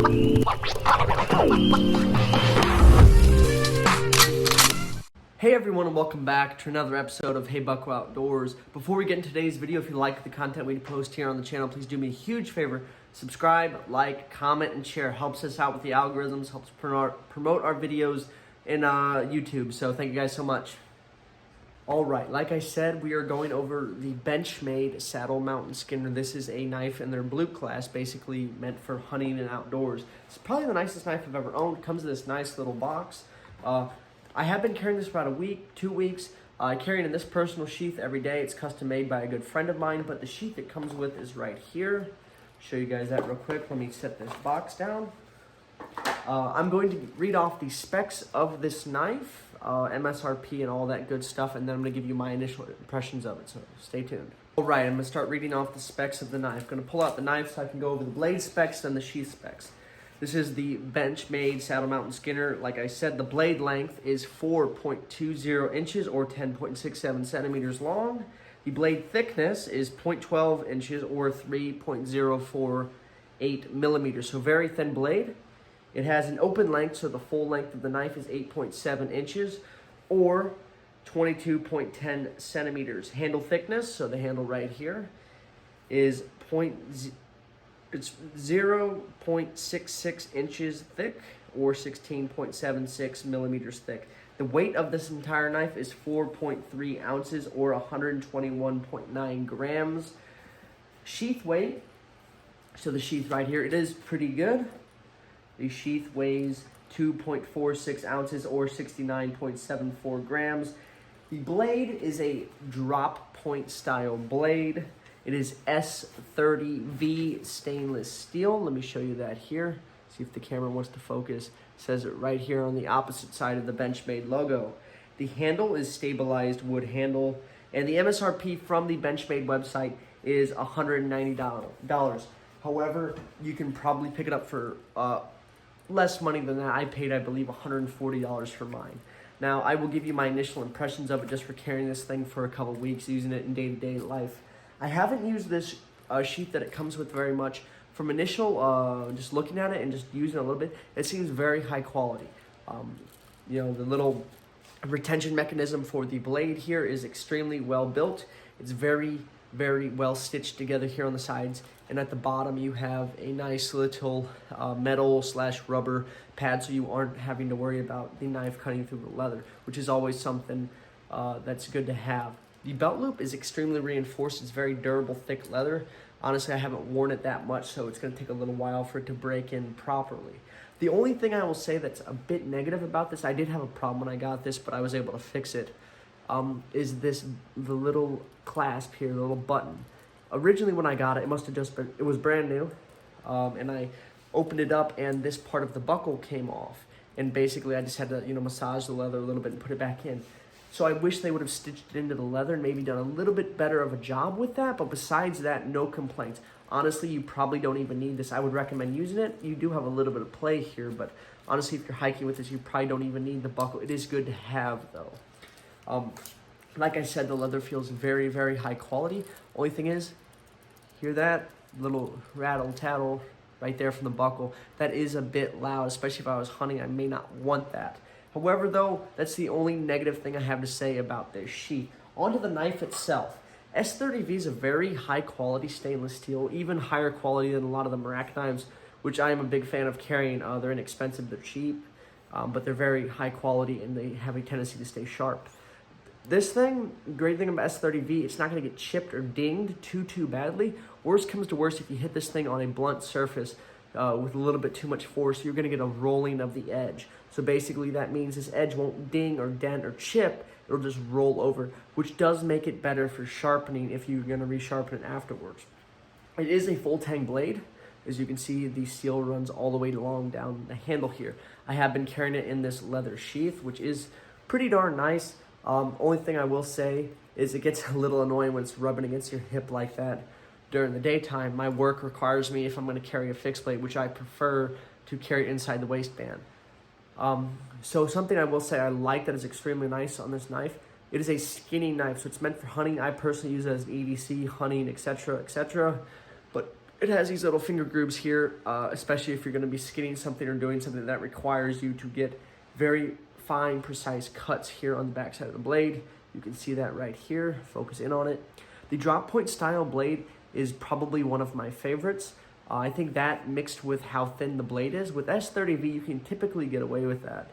Hey everyone, and welcome back to another episode of Hey Bucko Outdoors. Before we get into today's video, if you like the content we post here on the channel, please do me a huge favor. Subscribe, like, comment, and share. Helps us out with the algorithms, helps promote our videos in YouTube. So thank you guys so much. All right, like I said, we are going over the Benchmade Saddle Mountain Skinner. This is a knife in their blue class, basically meant for hunting and outdoors. It's probably the nicest knife I've ever owned. It comes in this nice little box. I have been carrying this for about a week, 2 weeks. I carry it in this personal sheath every day. It's custom made by a good friend of mine, but the sheath it comes with is right here. Show you guys that real quick. Let me set this box down. I'm going to read off the specs of this knife, MSRP and all that good stuff, and then I'm going to give you my initial impressions of it, so stay tuned. All right, I'm going to start reading off the specs of the knife. I'm going to pull out the knife so I can go over the blade specs, then the sheath specs. This is the Benchmade Saddle Mountain Skinner. Like I said, the blade length is 4.20 inches or 10.67 centimeters long. The blade thickness is 0.12 inches or 3.048 millimeters, so very thin blade. It has an open length, so the full length of the knife is 8.7 inches or 22.10 centimeters. Handle thickness, so the handle right here, is 0.66 inches thick or 16.76 millimeters thick. The weight of this entire knife is 4.3 ounces or 121.9 grams. Sheath weight, so the sheath right here, it is pretty good. The sheath weighs 2.46 ounces or 69.74 grams. The blade is a drop point style blade. It is S30V stainless steel. Let me show you that here. See if the camera wants to focus. It says it right here on the opposite side of the Benchmade logo. The handle is stabilized wood handle, and the MSRP from the Benchmade website is $190. However, you can probably pick it up for less money than that. I paid, I believe, $140 for mine. Now, I will give you my initial impressions of it just for carrying this thing for a couple weeks, using it in day-to-day life. I haven't used this sheath that it comes with very much. From initial, just looking at it and just using it a little bit, it seems very high quality. You know, the little retention mechanism for the blade here is extremely well built. It's very, very well stitched together here on the sides. And at the bottom, you have a nice little metal/rubber pad, so you aren't having to worry about the knife cutting through the leather, which is always something that's good to have. The belt loop is extremely reinforced. It's very durable, thick leather. Honestly, I haven't worn it that much, so it's going to take a little while for it to break in properly. The only thing I will say that's a bit negative about this, I did have a problem when I got this, but I was able to fix it, is the little clasp here, the little button. Originally when I got it, it must have just been, it was brand new, and I opened it up and this part of the buckle came off. And basically I just had to, massage the leather a little bit and put it back in. So I wish they would have stitched it into the leather and maybe done a little bit better of a job with that. But besides that, no complaints. Honestly, you probably don't even need this. I would recommend using it. You do have a little bit of play here, but honestly, if you're hiking with this, you probably don't even need the buckle. It is good to have, though. Like I said, the leather feels very, very high quality. Only thing is, hear that little rattle-tattle right there from the buckle? That is a bit loud, especially if I was hunting. I may not want that. However, though, that's the only negative thing I have to say about this sheath. Onto the knife itself. S30V is a very high-quality stainless steel, even higher quality than a lot of the Merak knives, which I am a big fan of carrying. They're inexpensive, they're cheap, but they're very high quality, and they have a tendency to stay sharp. This thing, great thing about S30V, it's not going to get chipped or dinged too badly. Worst comes to worst, if you hit this thing on a blunt surface with a little bit too much force, you're going to get a rolling of the edge. So basically that means this edge won't ding or dent or chip, it'll just roll over, which does make it better for sharpening if you're going to resharpen it afterwards. It is a full tang blade. As you can see, the steel runs all the way along down the handle here. I have been carrying it in this leather sheath, which is pretty darn nice. Only thing I will say is it gets a little annoying when it's rubbing against your hip like that during the daytime. My work requires me, if I'm going to carry a fixed blade, which I prefer to carry inside the waistband. So something I will say I like that is extremely nice on this knife, it is a skinny knife, so it's meant for hunting. I personally use it as an EDC, hunting, etc., etc. But It has these little finger grooves here, especially if you're going to be skinning something or doing something that requires you to get very fine, precise cuts here on the back side of the blade. You can see that right here. Focus in on it. The drop point style blade is probably one of my favorites. I think that mixed with how thin the blade is, with S30V you can typically get away with that.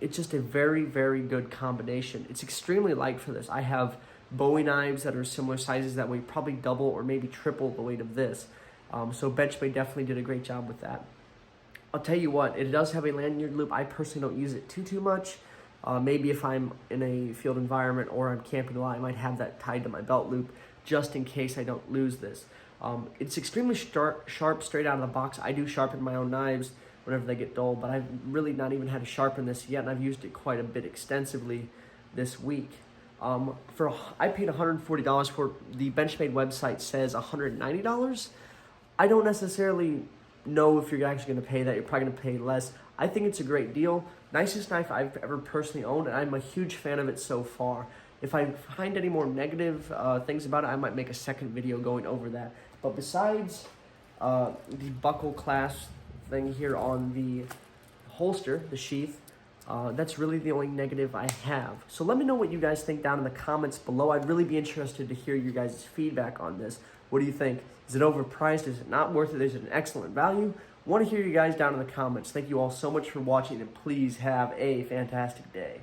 It's just a very, very good combination. It's extremely light for this. I have Bowie knives that are similar sizes that weigh probably double or maybe triple the weight of this. So Benchmade definitely did a great job with that. I'll tell you what, it does have a lanyard loop. I personally don't use it too much. Maybe if I'm in a field environment or I'm camping a lot, I might have that tied to my belt loop just in case I don't lose this. It's extremely sharp straight out of the box. I do sharpen my own knives whenever they get dull, but I've really not even had to sharpen this yet, and I've used it quite a bit extensively this week. I paid $140 for it. The Benchmade website says $190. I don't necessarily know if you're actually going to pay that. You're probably going to pay less. I think it's a great deal. Nicest knife I've ever personally owned, and I'm a huge fan of it so far. If I find any more negative things about it, I might make a second video going over that. But besides the buckle clasp thing here on the holster, the sheath, that's really the only negative I have. So let me know what you guys think down in the comments below. I'd really be interested to hear your guys' feedback on this. What do you think? Is it overpriced? Is it not worth it? Is it an excellent value? Want to hear you guys down in the comments. Thank you all so much for watching, and please have a fantastic day.